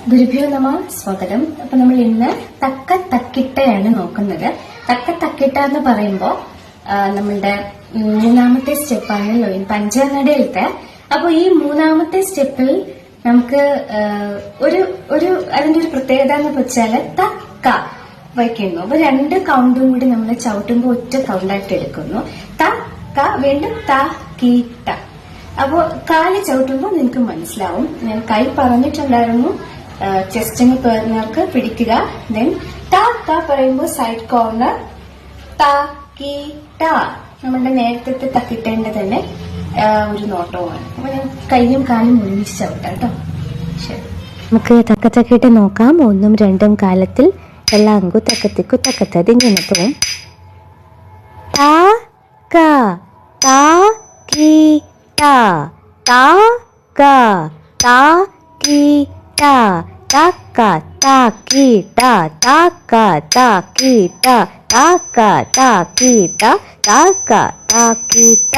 ഗുരുഭ്യോ നമ സ്വാഗതം. അപ്പൊ നമ്മൾ ഇന്ന് തക്ക തക്കിട്ടയാണ് നോക്കുന്നത്. തക്ക തക്കിട്ട എന്ന് പറയുമ്പോ നമ്മളുടെ മൂന്നാമത്തെ സ്റ്റെപ്പാണല്ലോ പഞ്ചനടയിലത്തെ. അപ്പൊ ഈ മൂന്നാമത്തെ സ്റ്റെപ്പിൽ നമുക്ക് അതിന്റെ ഒരു പ്രത്യേകത എന്ന് വെച്ചാല് തക്ക വയ്ക്കുന്നു. അപ്പൊ രണ്ട് കൗണ്ടും കൂടി നമ്മൾ ചവിട്ടുമ്പോൾ ഒറ്റ കൗണ്ടായിട്ട് എടുക്കുന്നു. തക്ക വീണ്ടും തക്കിട്ട. അപ്പോ കാല് ചവിട്ടുമ്പോൾ നിങ്ങൾക്ക് മനസ്സിലാവും. ഞാൻ കൈ പറഞ്ഞിട്ടുണ്ടായിരുന്നു, ചെസ്റ്റിന് പേർന്നവർക്ക് പിടിക്കുക. ദെൻ ത പറയുമ്പോൾ സൈഡ് കോർണർ തക്കിട്ട. നമ്മളുടെ നേരത്തെ തക്കിട്ടേണ്ട തന്നെ ഒരു നോട്ടവുമാണ്. അപ്പൊ ഞാൻ കൈയും കാലും ഒരുമിച്ച് ചവിട്ടാം കേട്ടോ. ശരി, നമുക്ക് തക്ക തക്കിട്ട് നോക്കാം. 1ഉം 2ഉം കാലത്തിൽ എല്ലാങ്കു തക്കത്തിക്കു തക്കത്തത് ഇങ്ങനെ തോന്നും. ത ക കി ത ത ക ത കി ത തക്ക തക്കി ത തക്ക തക്കി ത തക്ക തക്കി ത തക്ക തക്കി ത.